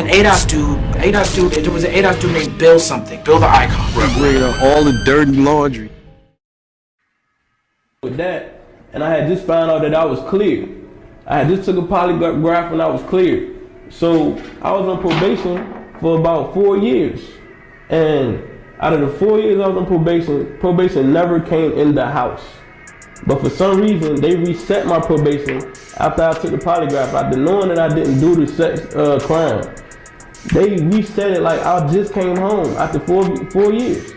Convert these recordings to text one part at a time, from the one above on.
an ADOS dude, there was an ADOS dude named Bill something, Bill the Icon. Right. Bringing up all the dirty laundry. With that, and I had just found out that I was cleared. I had just took a polygraph and I was cleared. So I was on probation for about 4 years. And out of the 4 years I was on probation never came in the house. But for some reason, they reset my probation after I took the polygraph. After knowing that I didn't do the sex crime, they reset it like I just came home after 4 years.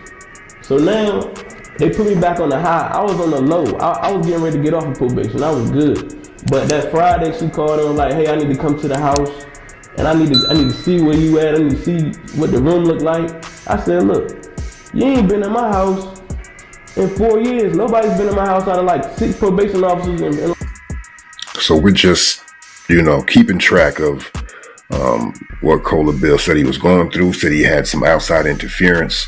So now, they put me back on the high. I was on the low. I was getting ready to get off of probation. I was good. But that Friday, she called and was like, hey, I need to come to the house. And I need to see where you at. I need to see what the room looked like. I said, look, you ain't been in my house in 4 years. Nobody's been in my house out of like 6 probation officers. So we're just, keeping track of what Beale said he was going through. Said he had some outside interference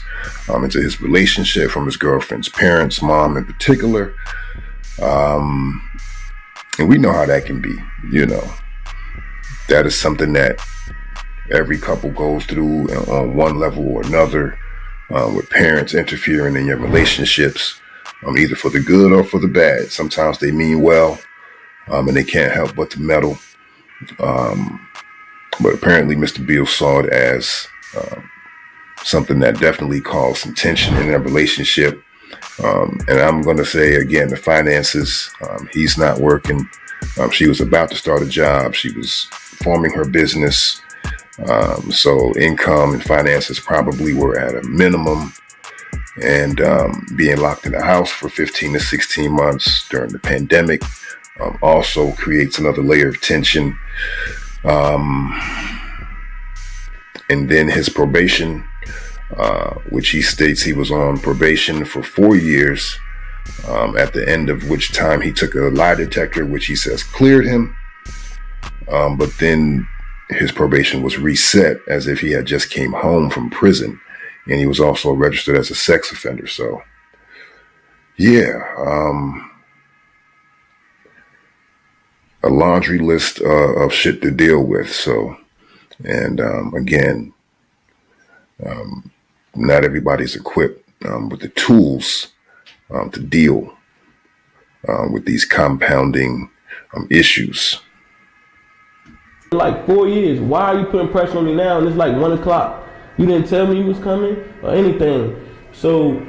into his relationship from his girlfriend's parents, mom in particular. And we know how that can be, That is something that every couple goes through on one level or another, with parents interfering in your relationships, either for the good or for the bad. Sometimes they mean well, and they can't help but to meddle. But apparently Mr. Beale saw it as something that definitely caused some tension in their relationship. And I'm going to say again, the finances, he's not working. She was about to start a job. She was forming her business. So income and finances probably were at a minimum, and being locked in the house for 15 to 16 months during the pandemic also creates another layer of tension. And then his probation, which he states he was on probation for 4 years, at the end of which time he took a lie detector, which he says cleared him. But then his probation was reset as if he had just came home from prison, and he was also registered as a sex offender. So, yeah, a laundry list of shit to deal with. So, and again, not everybody's equipped with the tools to deal with these compounding issues. Like 4 years, why are you putting pressure on me now? And it's like 1 o'clock. You didn't tell me you was coming or anything. So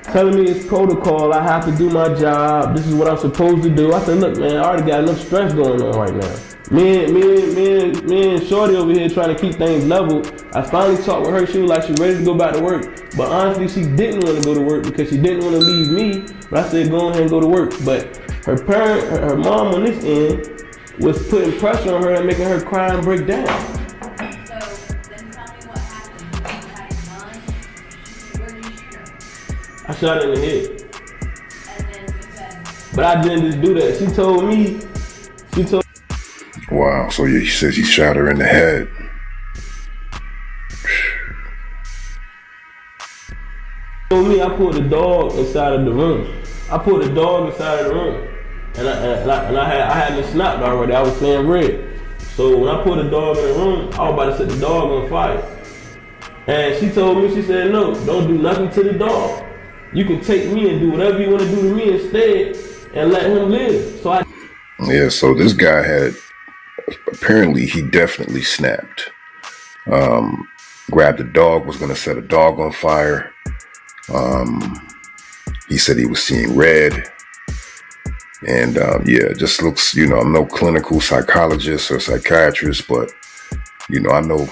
telling me it's protocol, I have to do my job. This is what I'm supposed to do. I said, look, man, I already got enough stress going on right now. Me and Shorty over here trying to keep things level. I finally talked with her. She was like, she ready to go back to work. But honestly, she didn't want to go to work because she didn't want to leave me. But I said, go ahead and go to work. But her mom on this end was putting pressure on her and making her cry and break down. So then tell me what happened. You had a gun? Where did you shoot her? I shot her in the head. And then you said, But I didn't just do that. She told me. Wow. So he says he shot her in the head. I pulled the dog inside of the room. And I had been snapped already. I was saying red. So when I put the dog in the room, I was about to set the dog on fire. And she told me, she said, no, don't do nothing to the dog. You can take me and do whatever you want to do to me instead and let him live. So this guy had, apparently he definitely snapped. Grabbed the dog, was going to set a dog on fire. He said he was seeing red. And it just looks, I'm no clinical psychologist or psychiatrist, but, I know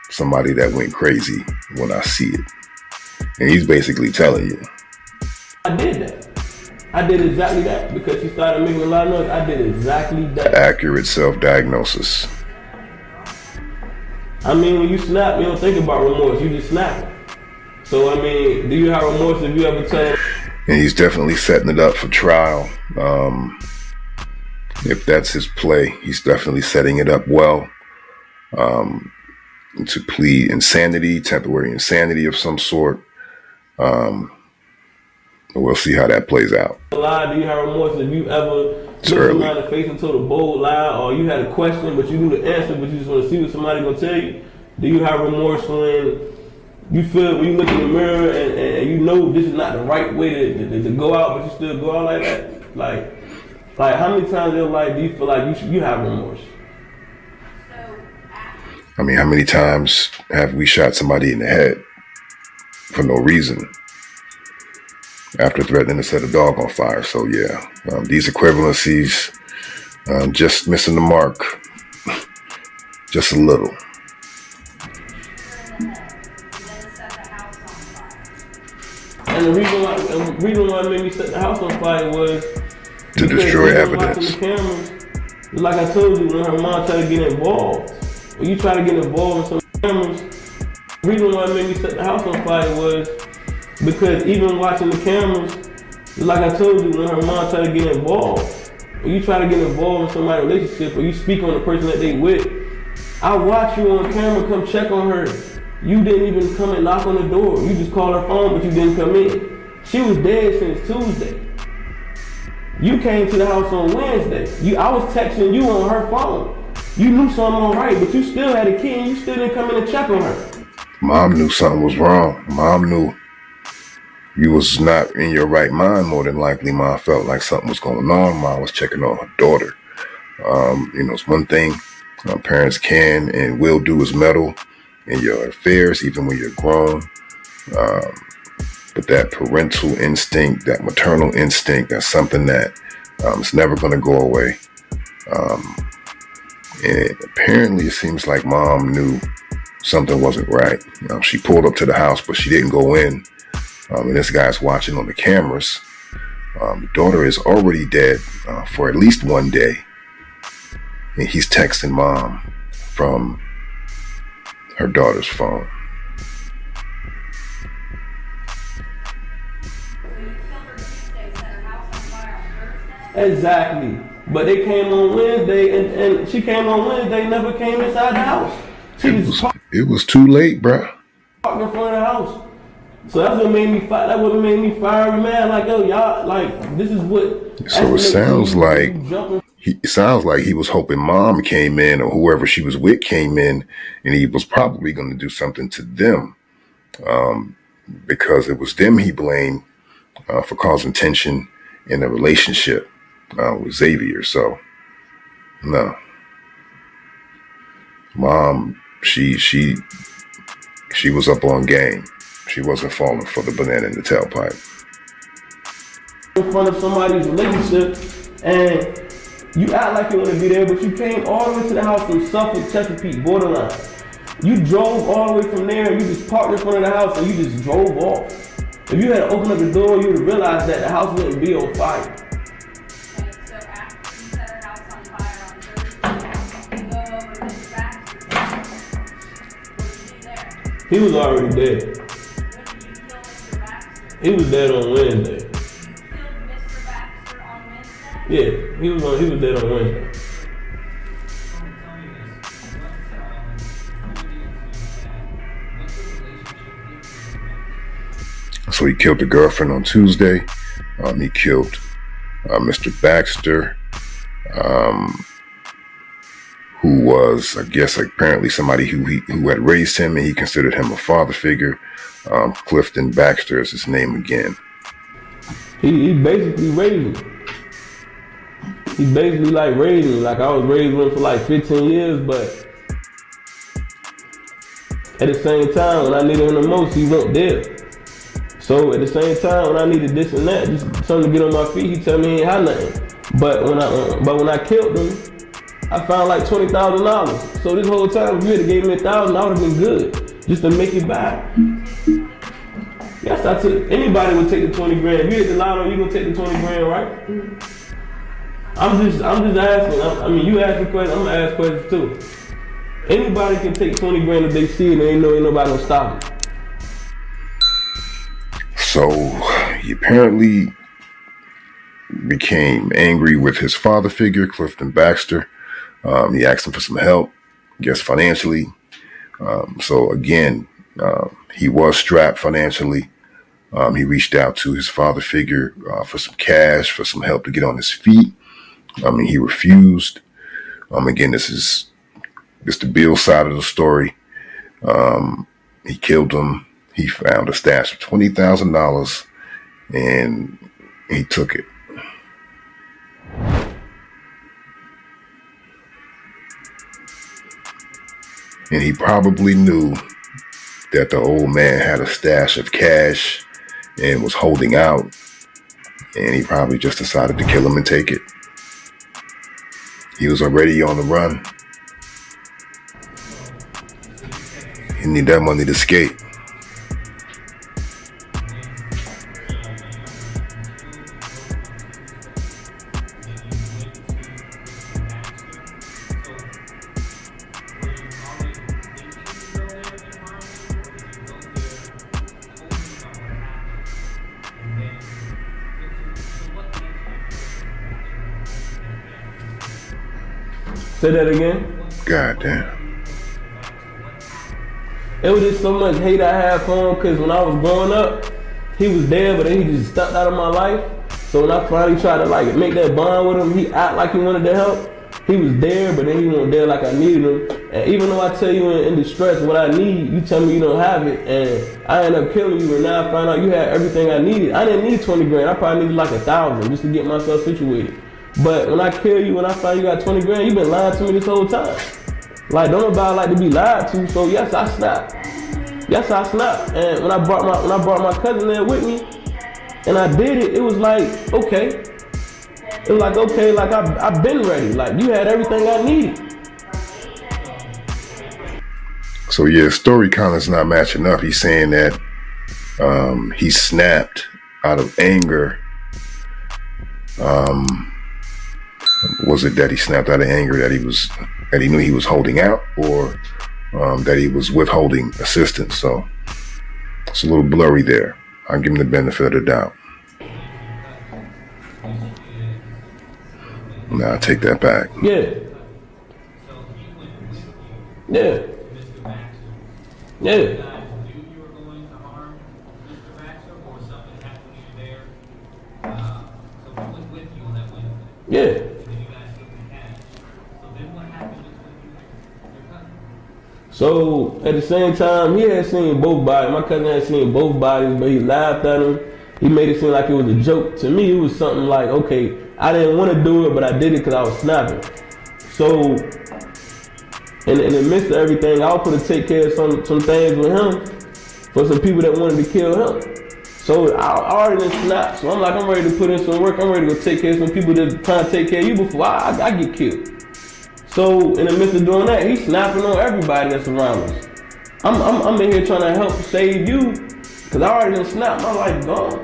somebody that went crazy when I see it. And he's basically telling you. I did that. I did exactly that because she started making a lot of noise. I did exactly that. Accurate self-diagnosis. I mean, when you snap, you don't think about remorse. You just snap. So, I mean, do you have remorse if you ever tell? And he's definitely setting it up for trial. If that's his play, he's definitely setting it up well to plead insanity, temporary insanity of some sort. We'll see how that plays out. Do you have remorse if you ever looked somebody in the face and told a bold lie, or you had a question but you knew the answer but you just want to see what somebody gonna tell you? Do you have remorse when you feel, when you look in the mirror and you know this is not the right way to go out, but you still go out like that? Like how many times in your life do you feel like you have remorse? I mean, how many times have we shot somebody in the head for no reason after threatening to set a dog on fire? So yeah, these equivalencies, just missing the mark, just a little. And the reason why it made me set the house on fire was to destroy evidence. Watching the cameras, like I told you, when her mom tried to get involved, when you try to get involved in some cameras, the reason why it made me set the house on fire was because even watching the cameras, like I told you, when her mom tried to get involved, when you try to get involved in somebody's relationship or you speak on the person that they with, I watch you on camera come check on her. You didn't even come and knock on the door. You just called her phone, but you didn't come in. She was dead since Tuesday. You came to the house on Wednesday. I was texting you on her phone. You knew something was right, but you still had a kid and you still didn't come in and check on her. Mom knew something was wrong. Mom knew you was not in your right mind. More than likely, Mom felt like something was going on. Mom was checking on her daughter. It's one thing parents can and will do is meddle in your affairs, even when you're grown. But that parental instinct, that maternal instinct, that's something that is never going to go away. And apparently it seems like Mom knew something wasn't right. She pulled up to the house, but she didn't go in. And this guy's watching on the cameras. The daughter is already dead for at least one day. And he's texting Mom from her daughter's phone. Exactly. But they came on Wednesday, and she came on Wednesday, never came inside the house. It was too late, bruh. Parked in front of the house. So that's what made me fight. That what made me fire, man. Like, yo, y'all, like, this is what. So it sounds like he was hoping Mom came in, or whoever she was with came in, and he was probably going to do something to them, because it was them he blamed for causing tension in the relationship with Czavi'er. So no, Mom, she was up on game. She wasn't falling for the banana in the tailpipe. In front of somebody's relationship, and you act like you want to be there, but you came all the way to the house from Suffolk, Chesapeake, borderline. You drove all the way from there, and you just parked in front of the house, and you just drove off. If you had opened up the door, you would have realized that the house wouldn't be on fire. Okay, so after you set her house on fire on Thursday, you go over to Mr. Baxter. Was he there? He was already dead. When did you kill Mr. Baxter? He was dead on Wednesday. You killed Mr. Baxter on Wednesday? Yeah, he was dead on Wednesday. So he killed the girlfriend on Tuesday. He killed Mr. Baxter, who was, I guess, apparently somebody who had raised him, and he considered him a father figure. Clifton Baxter is his name again. He basically raised me. He basically like raised me. Like I was raised with him for like 15 years, but at the same time, when I needed him the most, he wasn't there. So at the same time, when I needed this and that, just something to get on my feet, he tell me he ain't had nothing. But when I killed him, I found like $20,000. So this whole time, if you had gave me $1,000, I would have been good, just to make it back. Yes, I took. Anybody would take the 20 grand. If you hit the lotto, you gonna take the 20 grand, right? I'm just asking. I mean, you asking questions, I'm gonna ask questions too. Anybody can take 20 grand if they see it, and ain't nobody gonna stop them. So he apparently became angry with his father figure, Clifton Baxter. He asked him for some help, I guess financially. So again, he was strapped financially. He reached out to his father figure for some cash, for some help to get on his feet. He refused. Again, this is the Beale side of the story. He killed him. He found a stash of $20,000 and he took it. And he probably knew that the old man had a stash of cash and was holding out. And he probably just decided to kill him and take it. He was already on the run. He needed that money to escape. Say that again. God damn. It was just so much hate I had for him because when I was growing up, he was there, but then he just stepped out of my life. So when I finally tried to like make that bond with him, he act like he wanted to help. He was there, but then he wasn't there like I needed him. And even though I tell you in distress what I need, you tell me you don't have it, and I end up killing you, and now I find out you had everything I needed. I didn't need 20 grand. I probably needed like 1,000 just to get myself situated. But when I kill you, when I find you got 20 grand, you've been lying to me this whole time. Like, don't nobody like to be lied to, so yes, I snapped. Yes, I snapped. And when I brought my cousin there with me, and I did it, it was like, okay. It was like, okay, like I've been ready. Like, you had everything I needed. So yeah, story kind of is not matching up. He's saying that he snapped out of anger. Was it that he snapped out of anger that he knew he was holding out, or that he was withholding assistance? So it's a little blurry there. I'll give him the benefit of the doubt. Now I take that back. Yeah. Yeah. Yeah. Yeah. So at the same time, he had seen both bodies. My cousin had seen both bodies, but he laughed at him. He made it seem like it was a joke. To me, it was something like, okay, I didn't want to do it, but I did it because I was snapping. So in the midst of everything, I was going to take care of some things with him for some people that wanted to kill him. So I already done snapped. So I'm like, I'm ready to put in some work. I'm ready to go take care of some people that trying to take care of you before I get killed. So in the midst of doing that, he's snapping on everybody that's around us. I'm in here trying to help save you, because I already done snapped. My life gone.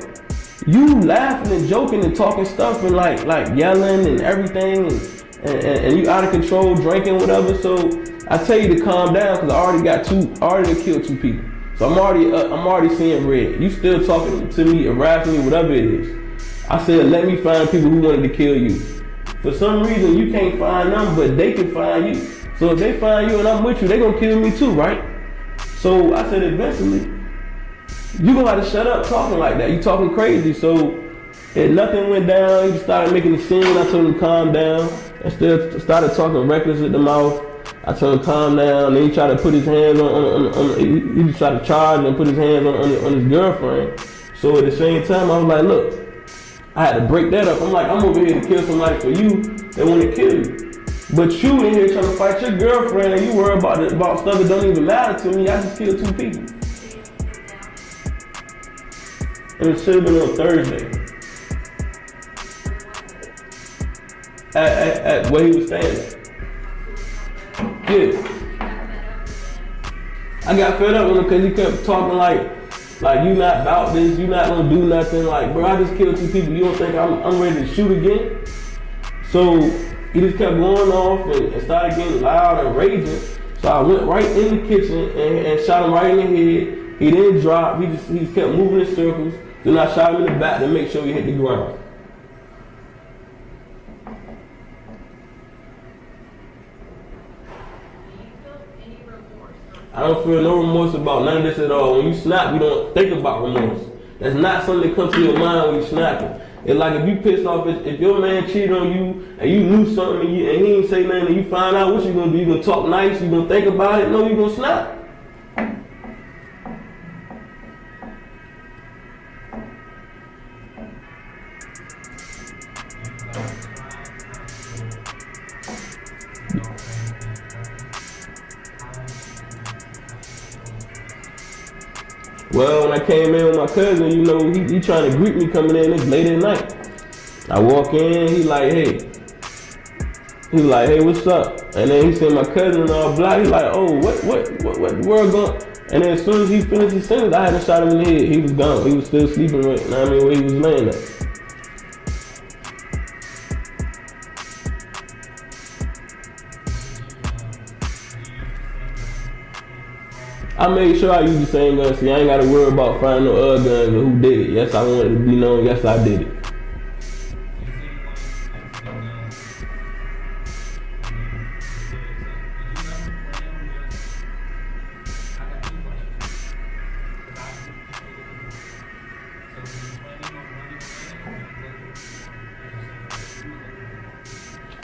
You laughing and joking and talking stuff and like yelling and everything and you out of control, drinking, whatever. So I tell you to calm down, because I already killed 2 people. So I'm already seeing red. You still talking to me, harassing me, whatever it is. I said, let me find people who wanted to kill you. For some reason, you can't find them, but they can find you. So if they find you and I'm with you, they gonna kill me too, right? So I said, eventually, you gonna have to shut up talking like that. You talking crazy. So if nothing went down, he started making a scene. I told him to calm down, and still started talking reckless at the mouth. I told him to calm down. Then he tried to put his hands on he tried to charge and put his hands on his girlfriend. So at the same time, I was like, look, I had to break that up. I'm like, I'm over here to kill somebody for you that want to kill you. But you in here trying to fight your girlfriend, and you worry about stuff that don't even matter to me. I just killed 2 people. And it should have been on Thursday. At where he was staying at. Yeah. I got fed up with him because he kept talking like you not about this, you not gonna do nothing. Like, bro, I just killed 2 people. You don't think I'm ready to shoot again? So he just kept going off and started getting loud and raging. So I went right in the kitchen and shot him right in the head. He didn't drop. He just kept moving in circles. Then I shot him in the back to make sure he hit the ground. I don't feel no remorse about none of this at all. When you snap, you don't think about remorse. That's not something that comes to your mind when you snapping. It's like if you pissed off, if your man cheated on you and you knew something and he ain't say nothing and you find out, what you gonna do? You gonna talk nice? You gonna think about it? No, you gonna snap. Well, when I came in with my cousin, you know, he trying to greet me coming in. It's late at night. I walk in, he like, hey. He like, hey, what's up? And then he seen my cousin all black. He like, oh, what the world going? And then as soon as he finished his sentence, I had to shot him in the head. He was gone. He was still sleeping right, you know what I mean, where he was laying at. I made sure I used the same gun. See, I ain't got to worry about finding no other guns or who did it. Yes, I wanted to be known. Yes, I did it.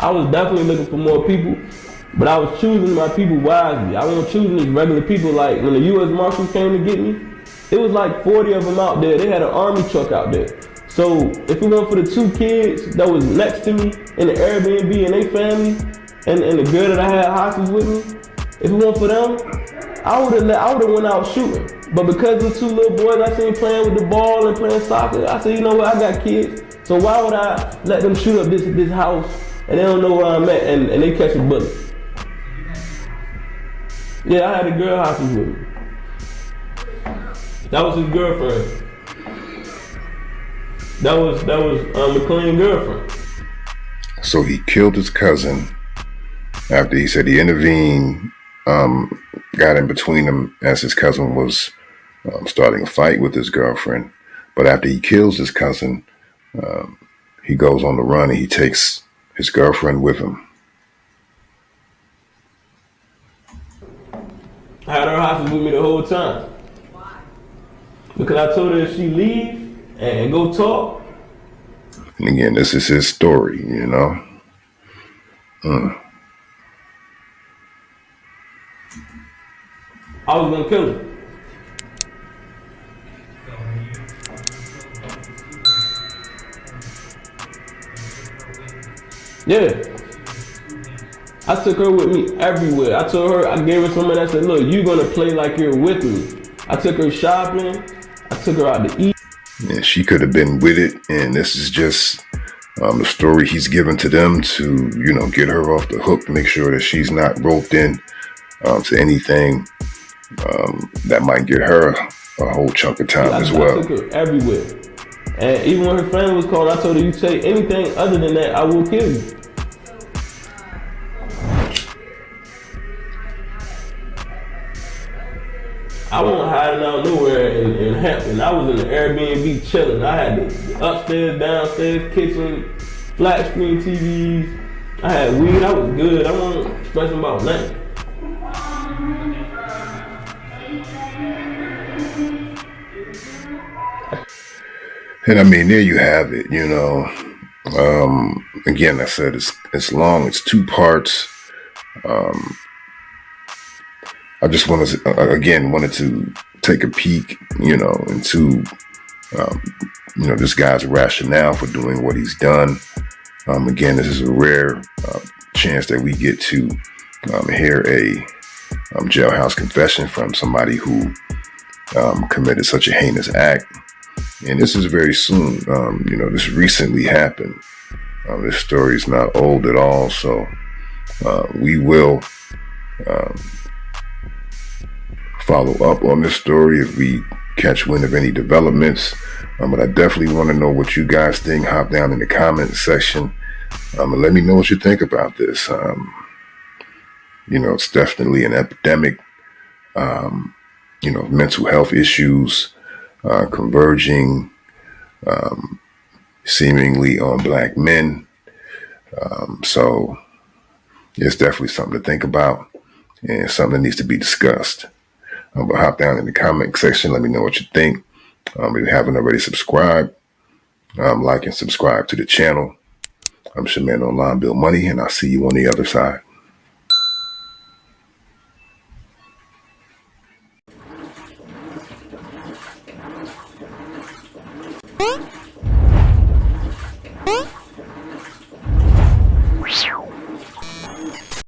I was definitely looking for more people, but I was choosing my people wisely. I wasn't choosing these regular people. Like when the U.S. Marshals came to get me, it was like 40 of them out there. They had an army truck out there. So if it weren't for the 2 kids that was next to me in the Airbnb and their family, and the girl that I had hostage with me, if it weren't for them, I would have went out shooting. But because the 2 little boys I seen playing with the ball and playing soccer, I said, you know what, I got kids. So why would I let them shoot up this house and they don't know where I'm at and they catch a bullet? Yeah, I had a girl hostage with me. That was his girlfriend. That was McLean's girlfriend. So he killed his cousin after he said he intervened, got in between them as his cousin was starting a fight with his girlfriend. But after he kills his cousin, he goes on the run and he takes his girlfriend with him. I had her hostage with me the whole time. Why? Because I told her if she leave and go talk. And again, this is his story, you know. I was gonna kill her. Yeah. I took her with me everywhere. I told her, I gave her something that said, look, you're gonna play like you're with me. I took her shopping. I took her out to eat. And she could have been with it. And this is just the story he's given to them to, you know, get her off the hook, make sure that she's not roped in to anything that might get her a whole chunk of time as well. I took her everywhere. And even when her family was calling, I told her, you say anything other than that, I will kill you. I wasn't hiding out nowhere in Hampton. I was in the Airbnb chilling. I had the upstairs, downstairs, kitchen, flat screen TVs. I had weed. I was good. I wasn't stressing about nothing. And I mean, there you have it, you know. Again, I said it's long. It's 2 parts. I just wanted to take a peek, you know, into, you know, this guy's rationale for doing what he's done. Again, this is a rare chance that we get to hear a jailhouse confession from somebody who committed such a heinous act. And this is very soon. You know, this recently happened. This story is not old at all, so we will follow up on this story if we catch wind of any developments. But I definitely want to know what you guys think. Hop down in the comments section and let me know what you think about this. You know, it's definitely an epidemic. You know, mental health issues converging seemingly on Black men. So it's definitely something to think about and something that needs to be discussed. But hop down in the comment section. Let me know what you think. If you haven't already subscribed, like and subscribe to the channel. I'm your man online, Bill Money, and I'll see you on the other side.